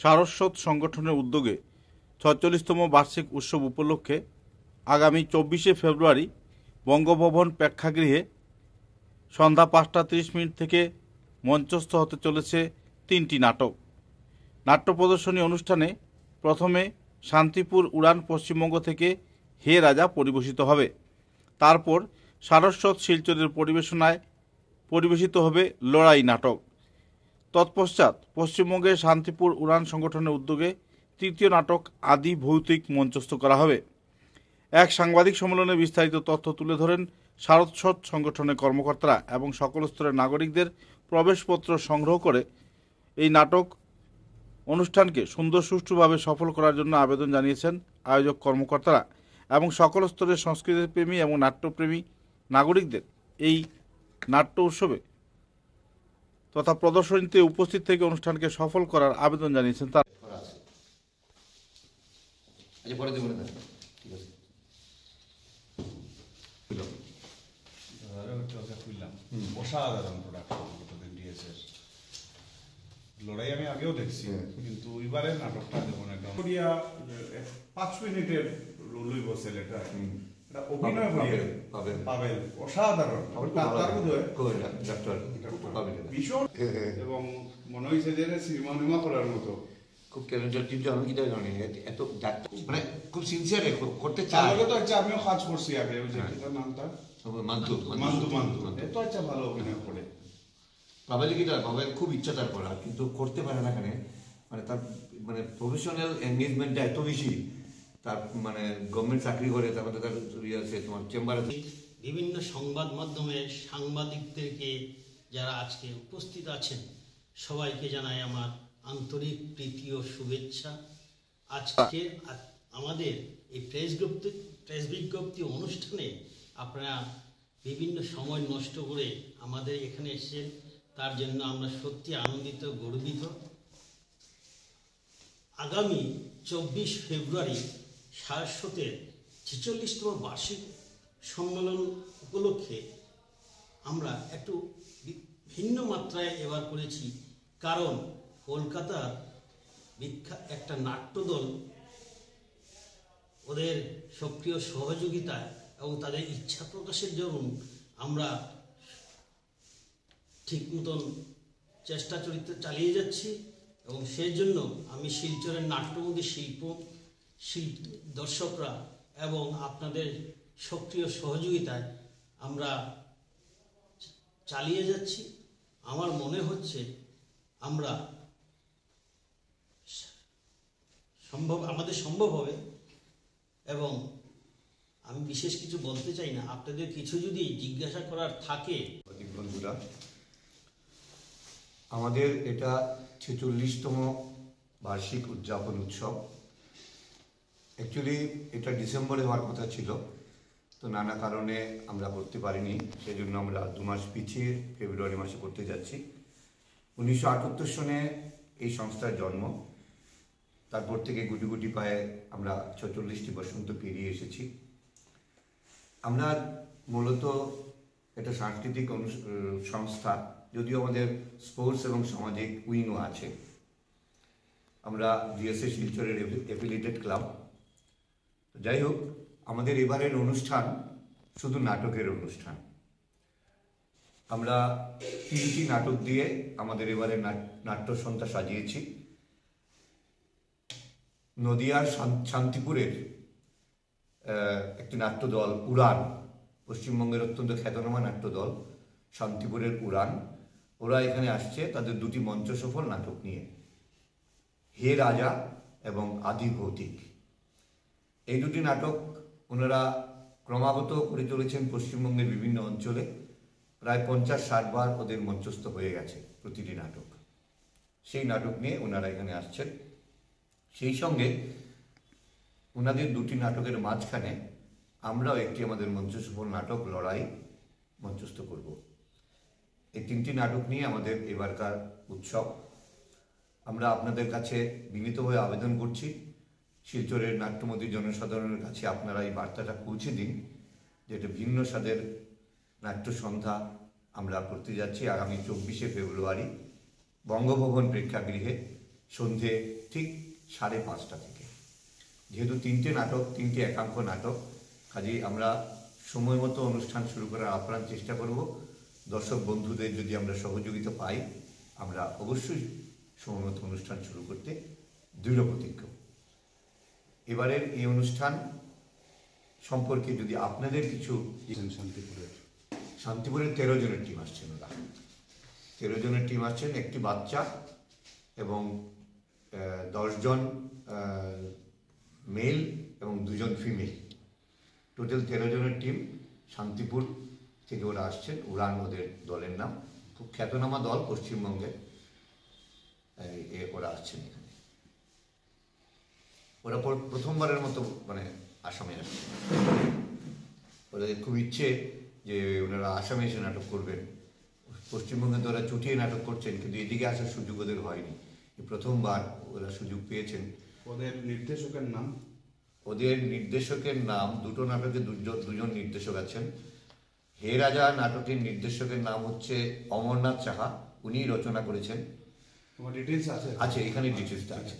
সারস্বত সংগঠনের উদ্যোগে ৪৬তম বার্ষিক উৎসব উপলক্ষে আগামী ২৪শে ফেব্রুয়ারি বঙ্গভবন প্রেক্ষাগৃহে সন্ধ্যা ৫টা ৩০ মিনিট থেকে মঞ্চস্থ হতে চলেছে ৩টি নাটক। নাট্য প্রদর্শনী অনুষ্ঠানে প্রথমে শান্তিপুর উড়ান পশ্চিমবঙ্গ থেকে হে রাজা পরিবেশিত হবে। তারপর সারস্বত শিলচরের পরিবেশনায় পরিবেশিত হবে লড়াই নাটক। তৎপশ্চাৎ পশ্চিমবঙ্গের শান্তিপুর উড়ান সংগঠনের উদ্যোগে তৃতীয় নাটক আদি ভৌতিক মঞ্চস্থ করা হবে। এক সাংবাদিক সম্মেলনে বিস্তারিত তথ্য তুলে ধরেন সারস্বত সংগঠনের কর্মকর্তারা এবং সকল স্তরের নাগরিকদের প্রবেশপত্র সংগ্রহ করে এই নাটক অনুষ্ঠানকে সুন্দর সুষ্ঠুভাবে সফল করার জন্য আবেদন জানিয়েছেন আয়োজক কর্মকর্তারা এবং সকল স্তরের সংস্কৃতিপ্রেমী এবং নাট্যপ্রেমী নাগরিকদের এই নাট্য উৎসবে তথা প্রদর্শনীতে উপস্থিত থেকে অনুষ্ঠানকে সফল করার আবেদন জানিয়েছেন তারা। অসাধারণ প্রোডাক্ট লড়াই আমি আগেও দেখছি, কিন্তু এবারের নাটকটা যেমন একদম 5 মিনিটের লইব ছেলেটা, এটা অভিনয় পাবেন অসাধারণ ভীষণ, এবং মনে হয়েছে যে সিনেমা করার মতো খুব ট্যালেন্টেড টিম। আমি কি জানি এত মানে খুব সিনসিয়ার করতে চাই। তো আচ্ছা আমিও কাজ করছি আগে, ওই যে নামটা মান্তু মান্তু মান্তু, এত আচ্ছা ভালো অভিনয় করে। পাবেল কি তার পাবেল খুব ইচ্ছা তার করার, কিন্তু করতে পারে না। এখানে মানে তার মানে প্রফেশনাল এনগেজমেন্টটা এত বেশি, তার মানে গভর্নমেন্ট চাকরি করে, তারপরে তার আছে তোমার চেম্বার আছে। বিভিন্ন সংবাদ মাধ্যমে সাংবাদিকদেরকে যারা আজকে উপস্থিত আছেন সবাইকে জানাই আমার আন্তরিক প্রীতি ও শুভেচ্ছা। আজকে আমাদের এই প্রেস বিজ্ঞপ্তি অনুষ্ঠানে আপনারা বিভিন্ন সময় নষ্ট করে আমাদের এখানে এসেছেন, তার জন্য আমরা সত্যি আনন্দিত গর্বিত। আগামী ২৪ ফেব্রুয়ারি সারস্বতের ৪৬তম বার্ষিক সম্মেলন উপলক্ষে আমরা একটু ভিন্ন মাত্রায় এবার করেছি, কারণ কলকাতার বিখ্যাত একটা নাট্যদল ওদের সক্রিয় সহযোগিতায় এবং তাদের ইচ্ছা প্রকাশের জন্য আমরা ঠিক মতন চেষ্টা চরিত্র চালিয়ে যাচ্ছি, এবং সেই জন্য আমি শিলচরের নাট্যমন্ত্রী দর্শকরা এবং আপনাদের সক্রিয় সহযোগিতায় আমরা চালিয়ে যাচ্ছি। আমার মনে হচ্ছে আমরা আমাদের সম্ভব হবে, এবং আমি বিশেষ কিছু বলতে চাই না। আপনাদের কিছু যদি জিজ্ঞাসা করার থাকে। বন্ধুরা, আমাদের এটা ৪৬তম বার্ষিক উদযাপন উৎসব। অ্যাকচুয়ালি এটা ডিসেম্বরে হওয়ার কথা ছিল, তো নানা কারণে আমরা করতে পারিনি, সেই জন্য আমরা 2 মাস পিছিয়ে ফেব্রুয়ারি মাসে করতে যাচ্ছি। ১৯৭৮ সনে এই সংস্থার জন্ম, তারপর থেকে গুটি গুটি পায়ে আমরা ৪৬টি বসন্ত পেরিয়ে এসেছি। আমরা মূলত একটা সাংস্কৃতিক সংস্থা, যদিও আমাদের স্পোর্টস এবং সামাজিক উইংও আছে। আমরা জিএসএ শিলচরের অ্যাফিলিয়েটেড ক্লাব। যাই হোক, আমাদের এবারের অনুষ্ঠান শুধু নাটকের অনুষ্ঠান। আমরা 3টি নাটক দিয়ে আমাদের এবারে নাট্য সন্ধ্যা সাজিয়েছি। নদিয়ার শান্তিপুরের একটি নাট্যদল উড়ান, পশ্চিমবঙ্গের অত্যন্ত খ্যাতনামা নাট্যদল শান্তিপুরের উড়ান, ওরা এখানে আসছে তাদের 2টি মঞ্চ সফল নাটক নিয়ে, হে রাজা এবং আদি ভৌতিক। এই 2টি নাটক ওনারা ক্রমাগত করে চলেছেন পশ্চিমবঙ্গের বিভিন্ন অঞ্চলে। প্রায় 50-60 বার ওদের মঞ্চস্থ হয়ে গেছে প্রতিটি নাটক। সেই নাটক নিয়ে ওনারা এখানে আসছেন। সেই সঙ্গে ওনাদের 2টি নাটকের মাঝখানে আমরাও একটি আমাদের মঞ্চসফল নাটক লড়াই মঞ্চস্থ করব। এই 3টি নাটক নিয়ে আমাদের এবারকার উৎসব। আমরা আপনাদের কাছে বিনীতভাবে আবেদন করছি, শিলচরের নাট্যমন্ত্রী জনসাধারণের কাছে আপনারা এই বার্তাটা পৌঁছে দিন যে এটা ভিন্ন স্বাদের নাট্য সন্ধ্যা আমরা করতে যাচ্ছি আগামী 24শে ফেব্রুয়ারি বঙ্গভবন প্রেক্ষাগৃহে সন্ধে ঠিক 5:30 থেকে। যেহেতু 3টে নাটক, 3টে একাঙ্ক নাটক, কাজেই আমরা সময় মতো অনুষ্ঠান শুরু করার আপ্রাণ চেষ্টা করব। দর্শক বন্ধুদের যদি আমরা সহযোগিতা পাই, আমরা অবশ্যই সময় মতো অনুষ্ঠান শুরু করতে দৃঢ় প্রতিজ্ঞ। এবারের এই অনুষ্ঠান সম্পর্কে যদি আপনাদের কিছু, শান্তিপুরের 13 জনের টিম আসছেন, ওরা 13 জনের টিম আসছেন, একটি বাচ্চা এবং 10 জন মেল এবং 2 জন ফিমেল, টোটাল 13 জনের টিম শান্তিপুর থেকে ওরা আসছেন। উড়ান ওদের দলের নাম, খুব খ্যাতনামা দল পশ্চিমবঙ্গের। ওরা আসছেন এখানে, ওরা প্রথমবারের মতো মানে আসামে আসছেন। ওদের খুব ইচ্ছে যে ওনারা আসামে এসে নাটক করবেন। পশ্চিমবঙ্গে তো ওরা চুটিয়ে নাটক করছেন, কিন্তু এদিকে আসার সুযোগ ওদের হয়নি। প্রথমবার ওরা সুযোগ পেয়েছেন। ওদের নির্দেশকের নাম? ওদের নির্দেশকের নাম, দুটো নাটকে দুজন নির্দেশক আছেন। হে রাজা নাটকের নির্দেশকের নাম হচ্ছে অমরনাথ সাহা, উনি রচনা করেছেন। তোমার ডিটেলস আছে? আছে, এখানে ডিটেলসটা আছে,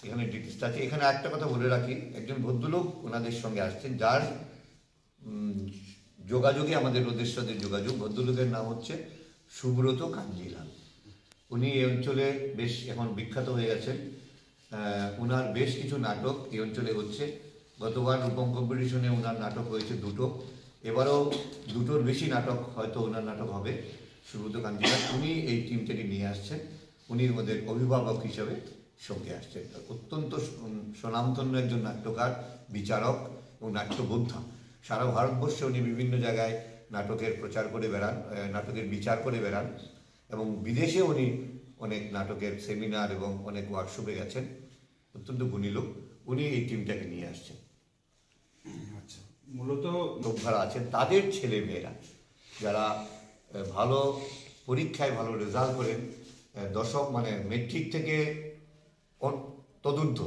এখানে ডিটেলসটা আছে। এখানে একটা কথা বলে রাখি, একজন ভদ্রলোক ওনাদের সঙ্গে আসছেন, যার যোগাযোগে আমাদের ওদের সাথে যোগাযোগ। ভদ্রলোকের নাম হচ্ছে সুব্রত কাঞ্জিলাল। উনি এই অঞ্চলে বেশ এখন বিখ্যাত হয়ে গেছেন। ওনার বেশ কিছু নাটক এই অঞ্চলে হচ্ছে। গতবার রূপম কম্পিটিশনে ওনার নাটক হয়েছে 2টো, এবারও 2টোর বেশি নাটক হয়তো ওনার নাটক হবে। সুব্রত কাঞ্জিলাল উনি এই টিমটাকে নিয়ে আসছেন, উনি ওদের অভিভাবক হিসাবে সঙ্গে আসছেন। অত্যন্ত স্বনামধন্য একজন নাট্যকার, বিচারক এবং নাট্যবোদ্ধা। সারা ভারতবর্ষে উনি বিভিন্ন জায়গায় নাটকের প্রচার করে বেড়ান, নাটকের বিচার করে বেড়ান, এবং বিদেশে উনি অনেক নাটকের সেমিনার এবং অনেক ওয়ার্কশপে গেছেন। অত্যন্ত গুণী লোক, উনি এই টিমটাকে নিয়ে আসছেন। আচ্ছা, মূলত লোকভারা আছেন, তাদের ছেলে মেয়েরা যারা ভালো পরীক্ষায় ভালো রেজাল্ট করেন, দশম মানে মেট্রিক থেকে তদূর্ধ্ব,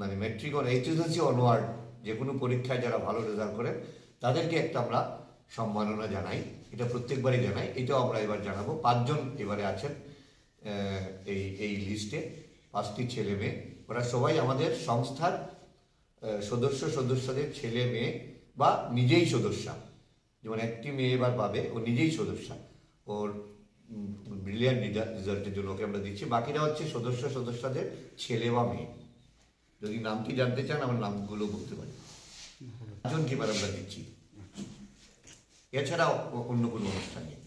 মানে মেট্রিক অন এইচএসএলসি অনওয়ার্ড যে কোনো পরীক্ষায় যারা ভালো রেজাল্ট করেন, তাদেরকে একটা আমরা সম্মাননা জানাই। এটা প্রত্যেকবারই জানাই, এটাও আমরা এবার জানাবো। 5 জন এবারে আছেন এই লিস্টে, 5টি ছেলে মেয়ে। ওরা সবাই আমাদের সংস্থার সদস্যদের ছেলে মেয়ে বা নিজেই সদস্যা। যেমন একটি মেয়ে এবার পাবে, ও নিজেই সদস্যা, ওর ব্রিলিয়ান্ট রেজাল্টের জন্য ওকে আমরা দিচ্ছি। বাকিরা হচ্ছে সদস্যদের ছেলে বা মেয়ে। যদি নামটি জানতে চান, আমার নামগুলো বলতে পারি। 5 জনকে এবার আমরা দিচ্ছি, এছাড়া অন্য কোনো অনুষ্ঠান নেই।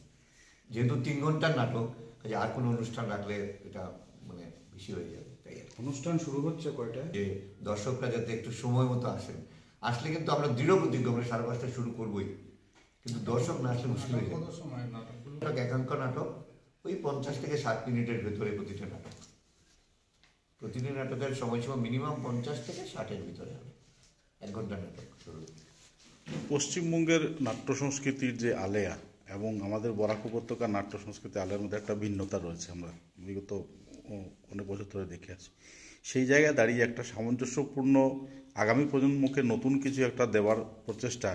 যেহেতু 3 ঘন্টার নাটক, কাজে আর কোনো অনুষ্ঠান রাখলে এটা মানে বেশি হয়ে যাবে। তাই অনুষ্ঠান শুরু হচ্ছে কয়টায়? যে দর্শকরা যাতে একটু সময় মতো আসেন। আসলে কিন্তু আমরা দৃঢ় প্রতিজ্ঞ, আমরা 5:30 শুরু করবোই, কিন্তু দর্শক না আসলে মুশকিল হয়ে যায়। নাটক একাঙ্ক নাটক ওই 50 থেকে 60 মিনিটের ভেতরে প্রতিটা নাটক। প্রতিটি নাটকের সময়সীমা মিনিমাম 50 থেকে 60-এর ভিতরে হবে। 1 ঘন্টার নাটক শুরু। পশ্চিমবঙ্গের নাট্য সংস্কৃতির যে আলেয়া এবং আমাদের বরাক উপত্যকার নাট্য সংস্কৃতি আলেয়ার মধ্যে একটা ভিন্নতা রয়েছে, আমরা বিগত অনেক বছর ধরে দেখে আসি। সেই জায়গায় দাঁড়িয়ে একটা সামঞ্জস্যপূর্ণ আগামী প্রজন্মকে নতুন কিছু একটা দেওয়ার প্রচেষ্টা,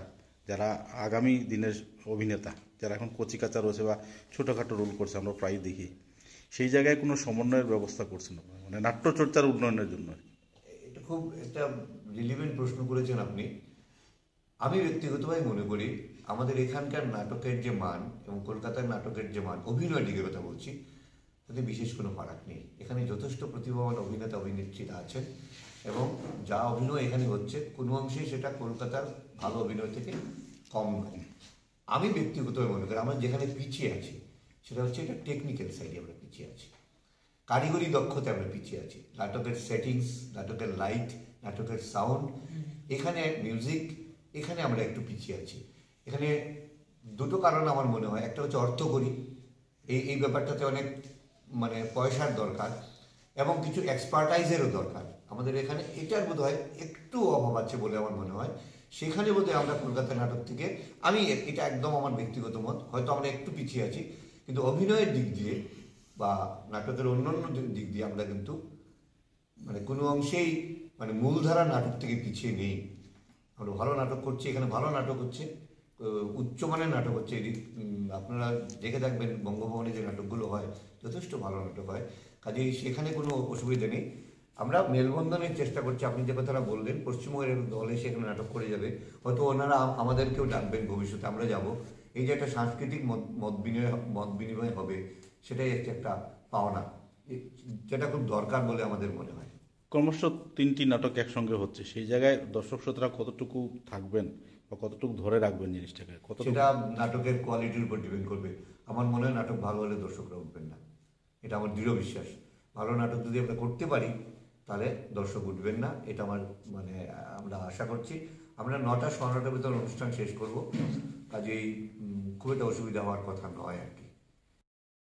যারা আগামী দিনের অভিনেতা, যারা এখন কচিকাঁচা রয়েছে বা ছোটোখাটো রোল করছে, আমরা প্রায় দেখি, সেই জায়গায় কোনো সমন্বয়ের ব্যবস্থা করছেন না, মানে নাট্যচর্চার উন্নয়নের জন্য। এটা খুব একটা রিলিভেন্ট প্রশ্ন করেছেন আপনি। আমি ব্যক্তিগতভাবে মনে করি আমাদের এখানকার নাটকের যে মান এবং কলকাতার নাটকের যে মান, অভিনয় দিকে কথা বলছি, তাতে বিশেষ কোনো ফারাক নেই। এখানে যথেষ্ট প্রতিভাবান অভিনেতা অভিনেত্রীরা আছেন এবং যা অভিনয় এখানে হচ্ছে কোনো অংশেই সেটা কলকাতার ভালো অভিনয় থেকে কম নয়। আমি ব্যক্তিগতভাবে মনে করি আমরা যেখানে পিছিয়ে আছি সেটা হচ্ছে এটা টেকনিক্যাল সাইডে আমরা পিছিয়ে আছি, কারিগরি দক্ষতা আমরা পিছিয়ে আছি। নাটকের সেটিংস, নাটকের লাইট, নাটকের সাউন্ড, এখানে মিউজিক, এখানে আমরা একটু পিছিয়ে আছি। এখানে 2টো কারণ আমার মনে হয়। একটা হচ্ছে অর্থকরী, এই ব্যাপারটাতে অনেক মানে পয়সার দরকার এবং কিছু এক্সপার্টাইজেরও দরকার। আমাদের এখানে এটার বোধ হয় একটু অভাব আছে বলে আমার মনে হয়। সেখানে বোধহয় আমরা কলকাতা নাটক থেকে, আমি এটা একদম আমার ব্যক্তিগত মত, হয়তো আমরা একটু পিছিয়ে আছি, কিন্তু অভিনয়ের দিক দিয়ে বা নাটকের অন্যান্য দিক দিয়ে আমরা কিন্তু মানে কোনো অংশেই মানে মূলধারা নাটক থেকে পিছিয়ে নেই। আমরা ভালো নাটক করছি, এখানে ভালো নাটক হচ্ছে, উচ্চমানের নাটক হচ্ছে। আপনারা দেখে থাকবেন বঙ্গভবনে যে নাটকগুলো হয়, যথেষ্ট ভালো নাটক হয়। কাজেই সেখানে কোনো অসুবিধা নেই। আমরা মেলবন্ধনের চেষ্টা করছি। আপনি যে কথাটা বললেন, পশ্চিমবঙ্গের দল এসে এখানে নাটক করে যাবে, হয়তো ওনারা আমাদেরকেও ডাকবেন ভবিষ্যতে, আমরা যাব। এই যে একটা সাংস্কৃতিক মত বিনিময় হবে, সেটাই হচ্ছে একটা পাওনা, যেটা খুব দরকার বলে আমাদের মনে হয়। ক্রমশ 3টি নাটক একসঙ্গে হচ্ছে, সেই জায়গায় দর্শক শ্রোতারা কতটুকু থাকবেন বা কতটুকু ধরে রাখবেন জিনিসটাকে, সেটা নাটকের কোয়ালিটির উপর ডিপেন্ড করবে। আমার মনে হয় নাটক ভালো হলে দর্শকরা উঠবেন না, এটা আমার দৃঢ় বিশ্বাস। ভালো নাটক যদি আমরা করতে পারি তাহলে দর্শক উঠবেন না, এটা আমার মানে আমরা আশা করছি। আমরা 9টা 9:15 ভিতর অনুষ্ঠান শেষ করব, কাজেই খুব একটা অসুবিধা হওয়ার কথা নয় আর কি।